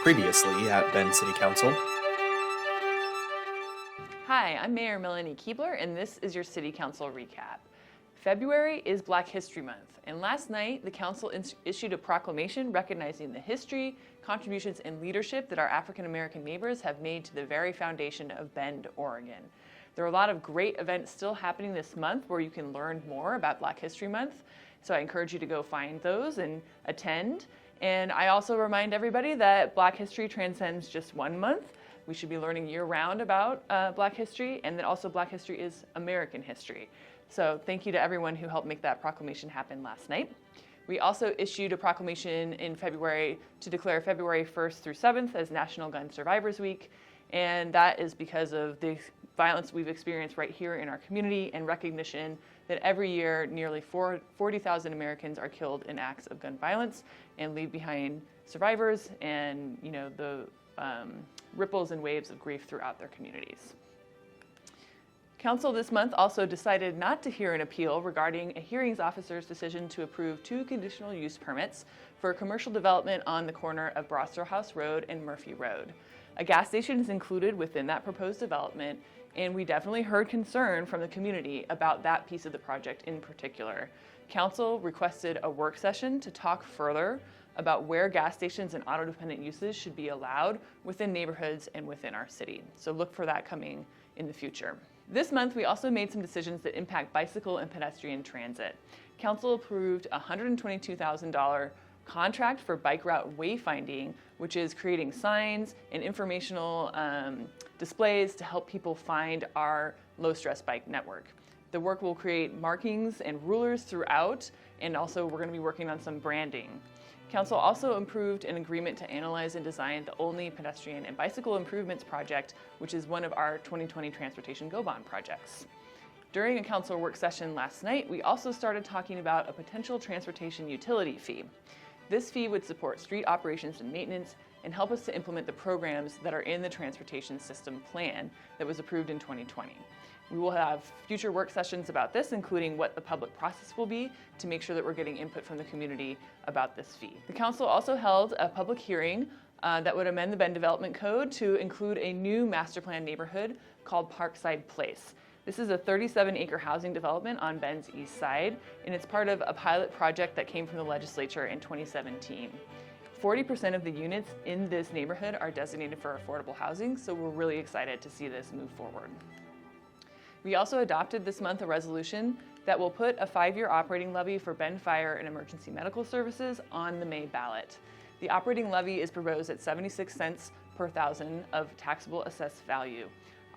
Previously at Bend City Council. Hi, I'm Mayor Melanie Kebler, and this is your City Council recap. February is Black History Month, and last night the Council issued a proclamation recognizing the history, contributions, and leadership that our African American neighbors have made to the very foundation of Bend, Oregon. There are a lot of great events still happening this month where you can learn more about Black History Month, so I encourage you to go find those and attend. And I also remind everybody that Black history transcends just one month. We should be learning year-round about Black history, and that also Black history is American history. So thank you to everyone who helped make that proclamation happen last night. We also issued a proclamation in February to declare February 1st through 7th as National Gun Survivors Week, and that is because of the violence we've experienced right here in our community and recognition that every year nearly 40,000 Americans are killed in acts of gun violence and leave behind survivors and the ripples and waves of grief throughout their communities. Council this month also decided not to hear an appeal regarding a hearings officer's decision to approve 2 conditional use permits for commercial development on the corner of Brosserhouse Road and Murphy Road. A gas station is included within that proposed development, and we definitely heard concern from the community about that piece of the project in particular. Council requested a work session to talk further about where gas stations and auto-dependent uses should be allowed within neighborhoods and within our city. So look for that coming in the future. This month, we also made some decisions that impact bicycle and pedestrian transit. Council approved a $122,000 contract for bike route wayfinding, which is creating signs and informational displays to help people find our low-stress bike network. The work will create markings and rulers throughout, and also we're going to be working on some branding. Council also approved an agreement to analyze and design the Olney Pedestrian and Bicycle Improvements Project, which is one of our 2020 Transportation Go Bond projects. During a council work session last night, we also started talking about a potential transportation utility fee. This fee would support street operations and maintenance and help us to implement the programs that are in the Transportation System Plan that was approved in 2020. We will have future work sessions about this, including what the public process will be to make sure that we're getting input from the community about this fee. The council also held a public hearing that would amend the Bend Development Code to include a new master plan neighborhood called Parkside Place. This is a 37-acre housing development on Bend's east side, and it's part of a pilot project that came from the legislature in 2017. 40% of the units in this neighborhood are designated for affordable housing, so we're really excited to see this move forward. We also adopted this month a resolution that will put a 5-year operating levy for Bend Fire and Emergency Medical Services on the May ballot. The operating levy is proposed at 76 cents per thousand of taxable assessed value.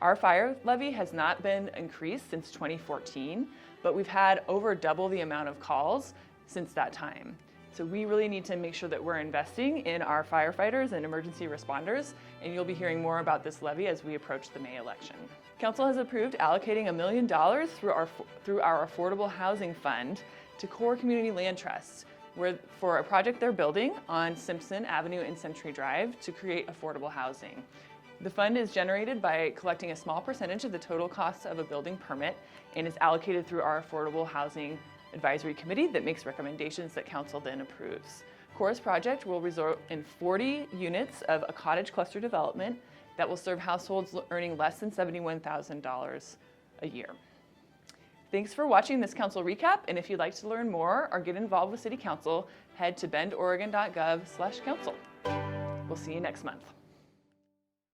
Our fire levy has not been increased since 2014, but we've had over double the amount of calls since that time. So we really need to make sure that we're investing in our firefighters and emergency responders, and you'll be hearing more about this levy as we approach the May election. Council has approved allocating $1 million through our Affordable Housing Fund to core community land trusts for a project they're building on Simpson Avenue and Century Drive to create affordable housing. The fund is generated by collecting a small percentage of the total cost of a building permit and is allocated through our Affordable Housing Advisory Committee that makes recommendations that Council then approves. Core's project will result in 40 units of a cottage cluster development that will serve households earning less than $71,000 a year. Thanks for watching this Council recap, and if you'd like to learn more or get involved with City Council, head to bendoregon.gov/council. We'll see you next month.